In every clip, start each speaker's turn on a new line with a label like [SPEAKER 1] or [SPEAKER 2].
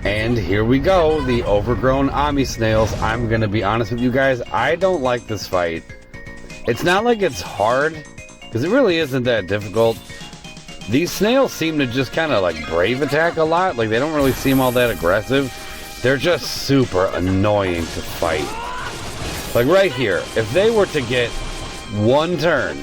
[SPEAKER 1] And here we go, the overgrown Omni snails. I'm gonna be honest with you guys, I don't like this fight. It's not like it's hard, because it really isn't that difficult. These snails seem to just kind of like brave attack a lot, like they don't really seem all that aggressive. They're just super annoying to fight. Like right here, if they were to get one turn,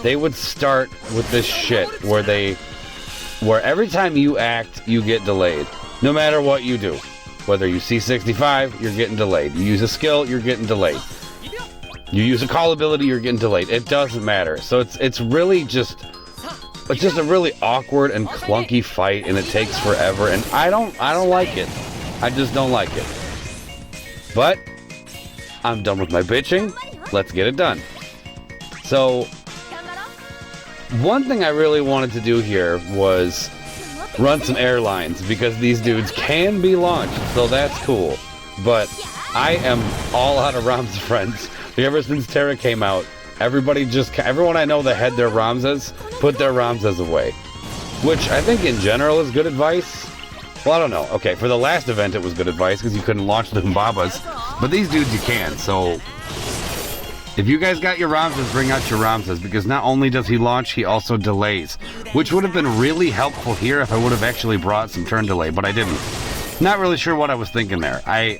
[SPEAKER 1] they would start with this shit where every time you act, you get delayed. No matter what you do. Whether you C65, you're getting delayed. You use a skill, you're getting delayed. You use a call ability, you're getting delayed. It doesn't matter. So it's really just a really awkward and clunky fight, and it takes forever, and I don't like it. I just don't like it. But I'm done with my bitching. Let's get it done. So one thing I really wanted to do here was run some airlines, because these dudes can be launched, so that's cool. But I am all out of Ram's friends. Ever since Terra came out, everyone I know that had their Ramses put their Ramses away, which I think in general is good advice. Well, I don't know. Okay, for the last event it was good advice because you couldn't launch the Humbabas, but these dudes you can. So if you guys got your Ramses, bring out your Ramses, because not only does he launch, he also delays, which would have been really helpful here if I would have actually brought some turn delay, but I didn't. Not really sure what I was thinking there. I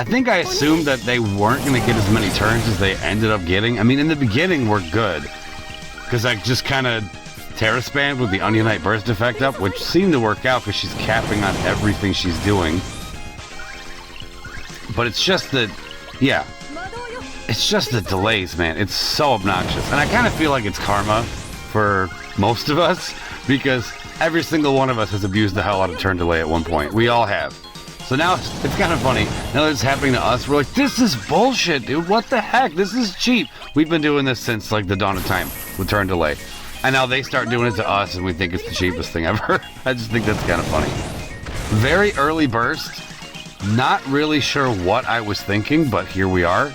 [SPEAKER 1] think I assumed that they weren't going to get as many turns as they ended up getting. I mean, in the beginning, we're good, because I just kind of Terra spammed with the Onion Burst effect up, which seemed to work out because she's capping on everything she's doing. But it's just that, yeah. It's just the delays, man. It's so obnoxious. And I kind of feel like it's karma for most of us, because every single one of us has abused the hell out of turn delay at one point. We all have. So now it's kind of funny. Now that it's happening to us, we're like, this is bullshit, dude. What the heck? This is cheap. We've been doing this since like the dawn of time with turn delay. And now they start doing it to us and we think it's the cheapest thing ever. I just think that's kind of funny. Very early burst. Not really sure what I was thinking, but here we are.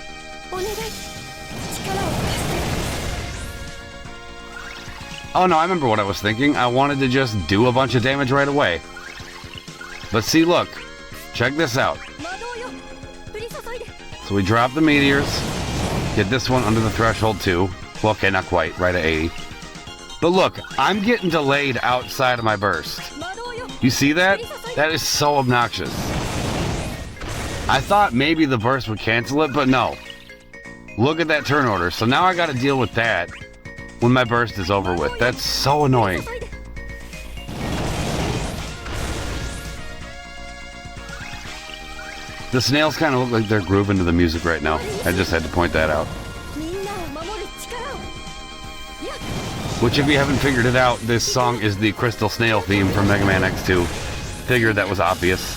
[SPEAKER 1] Oh no, I remember what I was thinking. I wanted to just do a bunch of damage right away. But see, look. Check this out. So we drop the meteors. Get this one under the threshold too. Well, okay, not quite. Right at 80. But look, I'm getting delayed outside of my burst. You see that? That is so obnoxious. I thought maybe the burst would cancel it, but no. Look at that turn order. So now I got to deal with that when my burst is over with. That's so annoying. The snails kind of look like they're grooving to the music right now. I just had to point that out. Which, if you haven't figured it out, this song is the Crystal Snail theme from MegaMan X2. Figured that was obvious.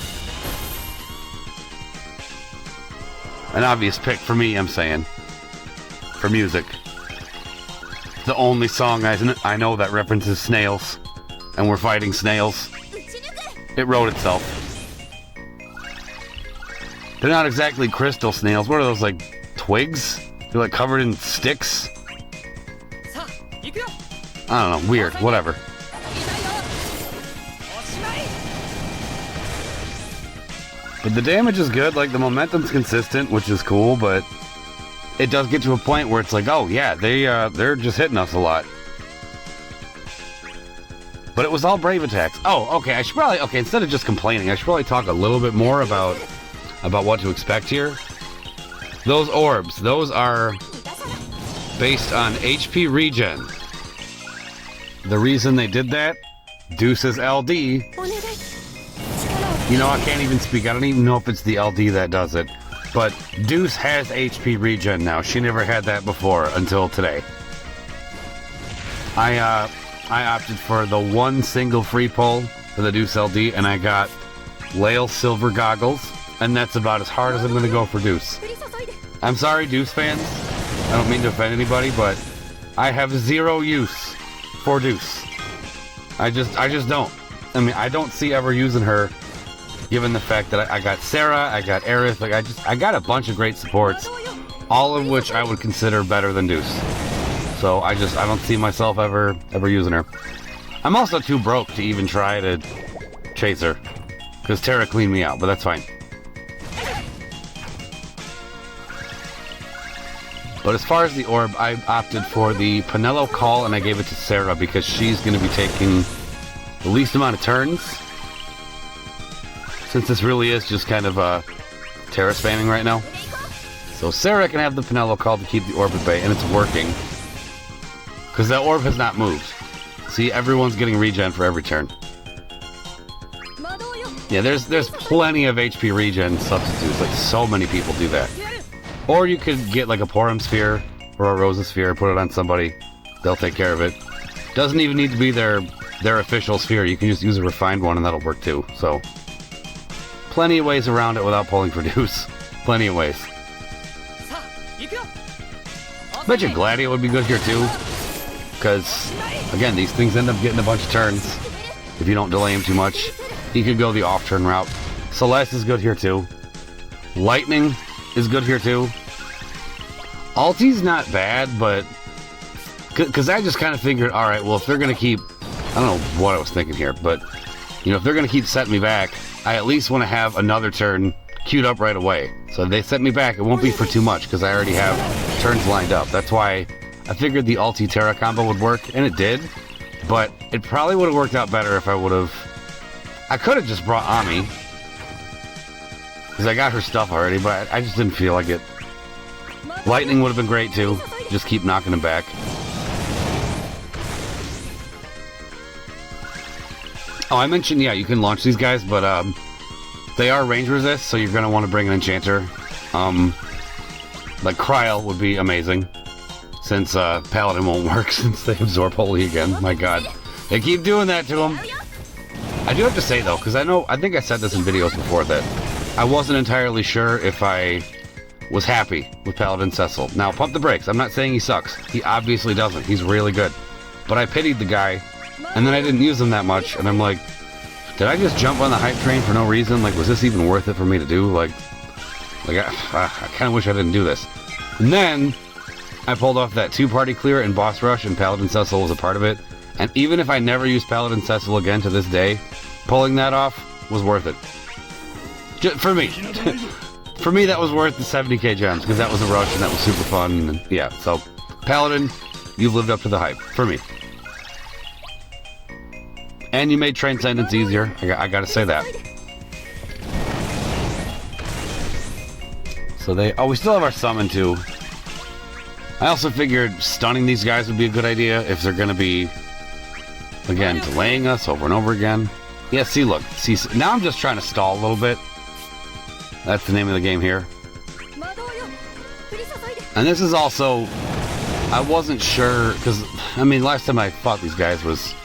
[SPEAKER 1] An obvious pick for me, I'm saying. For music. The only song I know that references snails. And we're fighting snails. It wrote itself. They're not exactly crystal snails. What are those, like, twigs? They're, like, covered in sticks? I don't know. Weird. Whatever. But the damage is good. Like, the momentum's consistent, which is cool, but it does get to a point where it's like, oh, yeah, they're just hitting us a lot. But it was all brave attacks. Oh, okay. Okay, instead of just complaining, I should probably talk a little bit more about what to expect here. Those orbs, those are based on HP regen. The reason they did that, Deuce's LD. You know, I can't even speak. I don't even know if it's the LD that does it. But Deuce has HP regen now. She never had that before until today. I opted for the one single free pull for the Deuce LD, and I got Lael Silver Goggles. And that's about as hard as I'm going to go for Deuce. I'm sorry, Deuce fans. I don't mean to offend anybody, but I have zero use for Deuce. I just don't. I mean, I don't see ever using her, given the fact that I got Serah, I got Aerith, like I got a bunch of great supports, all of which I would consider better than Deuce. So I don't see myself ever using her. I'm also too broke to even try to chase her. Because Terra cleaned me out, but that's fine. But as far as the orb, I opted for the Penelo Call, and I gave it to Serah because she's going to be taking the least amount of turns. Since this really is just kind of Terra spamming right now. So Serah can have the Penelo Call to keep the orb at bay, and it's working. Because that orb has not moved. See, everyone's getting regen for every turn. Yeah, there's plenty of HP regen substitutes. Like, so many people do that. Or you could get like a Porum Sphere or a Rosa Sphere, put it on somebody. They'll take care of it. Doesn't even need to be their official sphere. You can just use a refined one and that'll work too. So, plenty of ways around it without pulling for Deuce. Plenty of ways. Bet you Gladio would be good here too. Because, again, these things end up getting a bunch of turns if you don't delay him too much. He could go the off-turn route. Celeste is good here too. Lightning is good here too. Ulti's not bad, but because I just kind of figured, all right, well, if they're gonna keep, I don't know what I was thinking here, but you know, if they're gonna keep setting me back, I at least want to have another turn queued up right away. So if they set me back, it won't be for too much because I already have turns lined up. That's why I figured the Ulti Terra combo would work, and it did. But it probably would have worked out better if I would have. I could have just brought Ami. Because I got her stuff already, but I just didn't feel like it. Lightning would have been great too. Just keep knocking him back. Oh, I mentioned, yeah, you can launch these guys, but they are range resist, so you're going to want to bring an enchanter. Like Kryl would be amazing, since Paladin won't work since they absorb Holy again. My god. They keep doing that to him. I do have to say though, because I think I said this in videos before, that I wasn't entirely sure if I was happy with Paladin Cecil. Now, pump the brakes. I'm not saying he sucks. He obviously doesn't. He's really good. But I pitied the guy, and then I didn't use him that much, and I'm like, did I just jump on the hype train for no reason? Like, was this even worth it for me to do? Like I kind of wish I didn't do this. And then I pulled off that 2-party clear in Boss Rush, and Paladin Cecil was a part of it. And even if I never use Paladin Cecil again to this day, pulling that off was worth it. For me. For me, that was worth the 70k gems, because that was a rush and that was super fun. And yeah, so Paladin, you've lived up to the hype. For me. And you made Transcendence easier. I gotta say that. So we still have our summon too. I also figured stunning these guys would be a good idea if they're gonna be, again, delaying us over and over again. Yeah, see, look. See, now I'm just trying to stall a little bit. That's the name of the game here. And this is also, I wasn't sure, because, I mean, last time I fought these guys was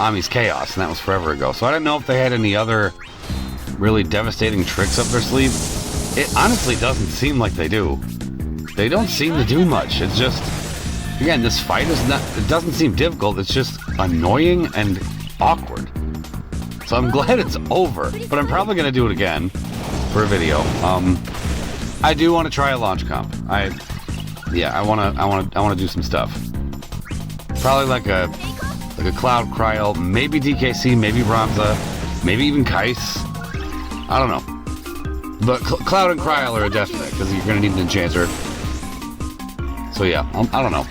[SPEAKER 1] Ami's Chaos, and that was forever ago. So I didn't know if they had any other really devastating tricks up their sleeve. It honestly doesn't seem like they do. They don't seem to do much. It's just, again, this fight is not, it doesn't seem difficult. It's just annoying and awkward. So I'm glad it's over, but I'm probably going to do it again for a video. I do want to try a launch comp. I want to do some stuff. Probably like a Cloud Kryl, maybe DKC, maybe Ramza, maybe even Kais. I don't know. But Cloud and Kryl are a definite, because you're going to need an enchanter. So yeah, I don't know.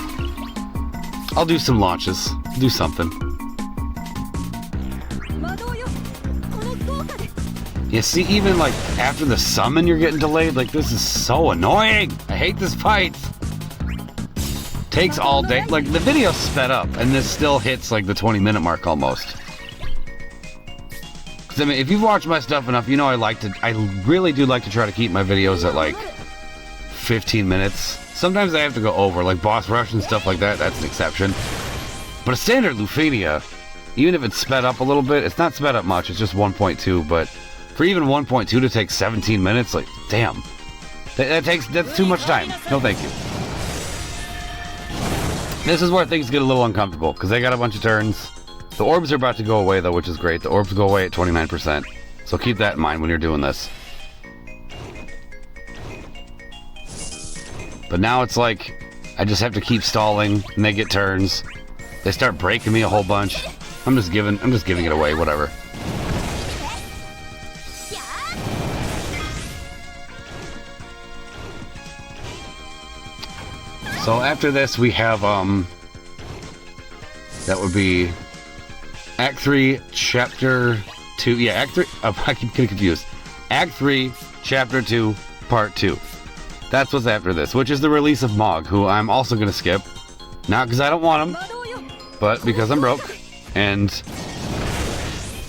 [SPEAKER 1] I'll do some launches. Do something. You see, even like after the summon you're getting delayed, like this is so annoying. I hate this fight. Takes all day. Like the video's sped up and this still hits like the 20-minute mark almost. Cause I mean, if you've watched my stuff enough, you know I really do like to try to keep my videos at like 15 minutes. Sometimes I have to go over, like Boss Rush and stuff like that, that's an exception. But a standard Lufenia, even if it's sped up a little bit, it's not sped up much, it's just 1.2, but for even 1.2 to take 17 minutes, like, damn. That's too much time. No thank you. This is where things get a little uncomfortable, because they got a bunch of turns. The orbs are about to go away, though, which is great. The orbs go away at 29%. So keep that in mind when you're doing this. But now it's like, I just have to keep stalling, and they get turns. They start breaking me a whole bunch. I'm just giving it away, whatever. So after this we have that would be Act 3, Chapter 2. Yeah, Act 3. I keep getting confused. Act 3, Chapter 2, Part 2. That's what's after this, which is the release of Mog, who I'm also going to skip. Not because I don't want him, but because I'm broke. And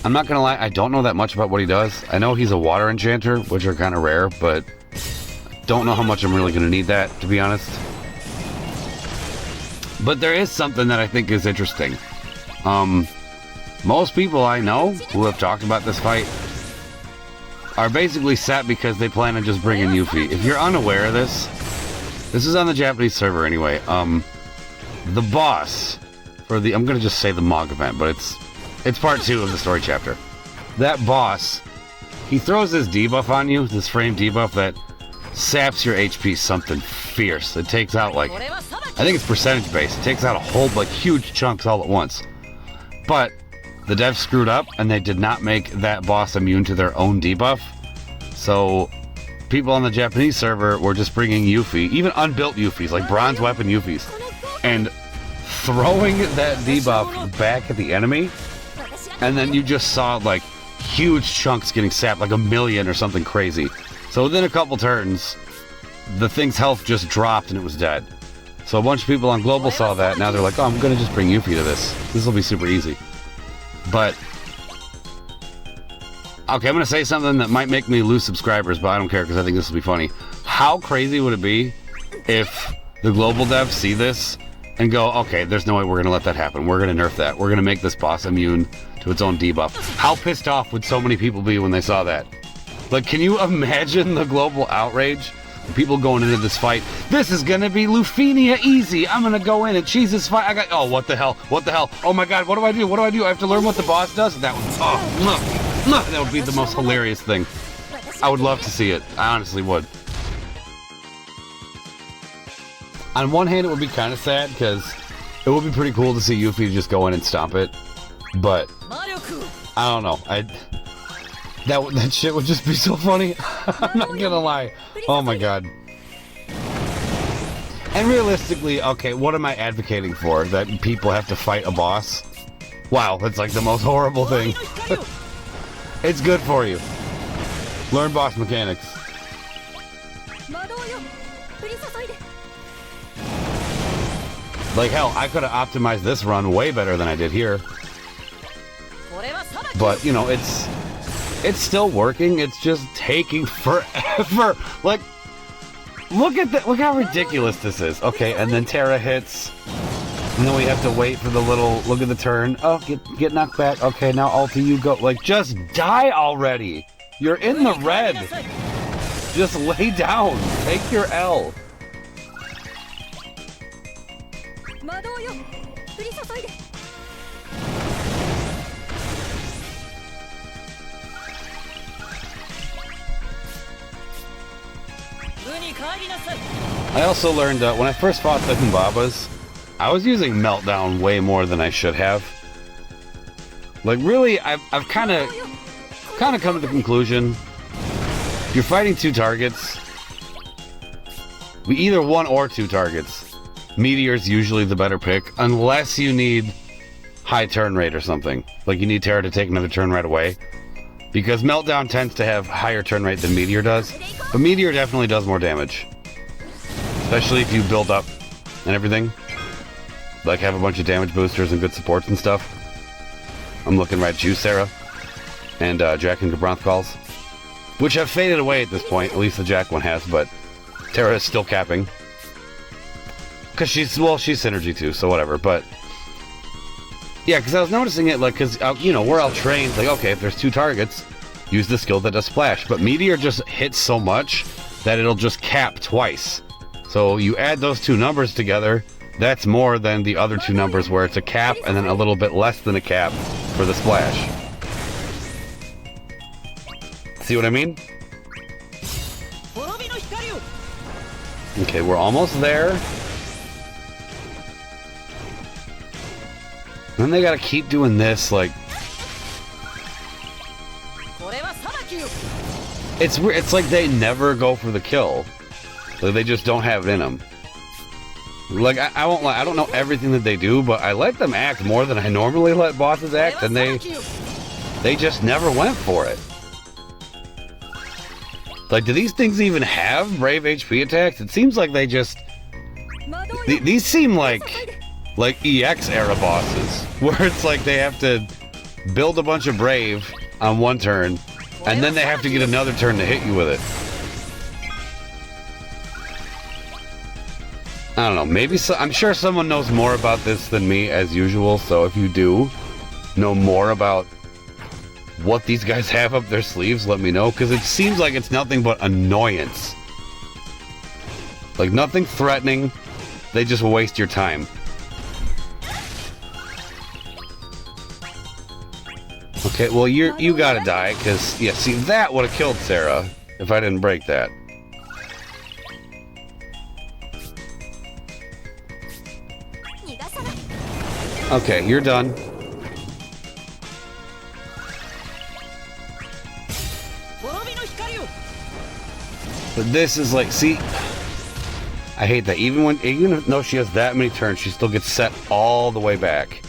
[SPEAKER 1] I'm not going to lie, I don't know that much about what he does. I know he's a water enchanter, which are kind of rare, but don't know how much I'm really going to need that, to be honest. But there is something that I think is interesting. Most people I know who have talked about this fight are basically set because they plan on just bringing Yuffie. If you're unaware of this, this is on the Japanese server anyway. The boss for the, I'm gonna just say the Mog event, but it's part 2 of the story chapter. That boss, he throws this debuff on you, this frame debuff that saps your HP something fierce. It takes out like, I think it's percentage based. It takes out a whole like huge chunks all at once. But the devs screwed up and they did not make that boss immune to their own debuff. So people on the Japanese server were just bringing Yuffie, even unbuilt Yuffies, like bronze weapon Yuffies, and throwing that debuff back at the enemy. And then you just saw like huge chunks getting sapped, like 1,000,000 or something crazy. So within a couple turns, the thing's health just dropped and it was dead. So a bunch of people on Global saw that. Now they're like, oh, I'm gonna just bring Yuffie to this. This will be super easy. But okay, I'm gonna say something that might make me lose subscribers, but I don't care because I think this will be funny. How crazy would it be if the global devs see this and go, okay, there's no way we're gonna let that happen. We're gonna nerf that. We're gonna make this boss immune to its own debuff. How pissed off would so many people be when they saw that? Like, can you imagine the global outrage? People going into this fight. This is gonna be Lufenia easy. I'm gonna go in and cheese this fight. Oh, what the hell? What the hell? Oh my god, what do I do? What do I do? I have to learn what the boss does? That would, that would be the most hilarious thing. I would love to see it. I honestly would. On one hand, it would be kind of sad because it would be pretty cool to see Yuffie just go in and stomp it. But I don't know. That shit would just be so funny. I'm not gonna lie. Oh my god. And realistically, okay, what am I advocating for? That people have to fight a boss? Wow, that's like the most horrible thing. It's good for you. Learn boss mechanics. Like hell, I could have optimized this run way better than I did here. But, you know, it's still working. It's just taking forever. Like, look at that. Look how ridiculous this is. Okay, and then Terra hits. And then we have to wait for the little, look at the turn. Oh, get knocked back. Okay, now ulti, you go. Like, just die already. You're in the red. Just lay down. Take your L. I also learned that when I first fought the Humbabas, I was using Meltdown way more than I should have. Like really, I've kind of come to the conclusion, if you're fighting 2 targets, we either 1 or 2 targets. Meteor's usually the better pick, unless you need high turn rate or something. Like you need Terra to take another turn right away. Because Meltdown tends to have higher turn rate than Meteor does. But Meteor definitely does more damage. Especially if you build up and everything. Like have a bunch of damage boosters and good supports and stuff. I'm looking right at you, Serah. And Jack and Gabranth calls. Which have faded away at this point. At least the Jack one has, but Terra is still capping. Because she's synergy too, so whatever. But yeah, because I was noticing it, like, because, you know, we're all trained, like, okay, if there's 2 targets, use the skill that does splash. But Meteor just hits so much that it'll just cap twice. So you add those 2 numbers together, that's more than the other 2 numbers where it's a cap and then a little bit less than a cap for the splash. See what I mean? Okay, we're almost there. Then they gotta keep doing this, like... It's like they never go for the kill. Like they just don't have it in them. Like, I won't lie, I don't know everything that they do, but I let them act more than I normally let bosses act, and they just never went for it. Like, do these things even have brave HP attacks? It seems like they just... These seem like EX era bosses, where it's like they have to build a bunch of brave on one turn, and then they have to get another turn to hit you with it. I don't know, maybe I'm sure someone knows more about this than me as usual, so if you do know more about what these guys have up their sleeves, let me know, because it seems like it's nothing but annoyance. Like, nothing threatening, they just waste your time. Okay, well, you gotta die, because, yeah, see, that would have killed Serah if I didn't break that. Okay, you're done. But this is like, see, I hate that. Even though she has that many turns, she still gets set all the way back.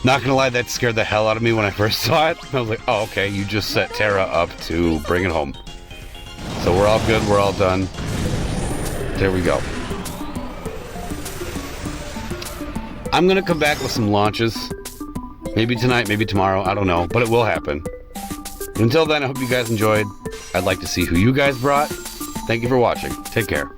[SPEAKER 1] Not gonna lie, that scared the hell out of me when I first saw it. I was like, oh, okay, you just set Terra up to bring it home. So we're all good, we're all done. There we go. I'm gonna come back with some launches. Maybe tonight, maybe tomorrow, I don't know, but it will happen. Until then, I hope you guys enjoyed. I'd like to see who you guys brought. Thank you for watching. Take care.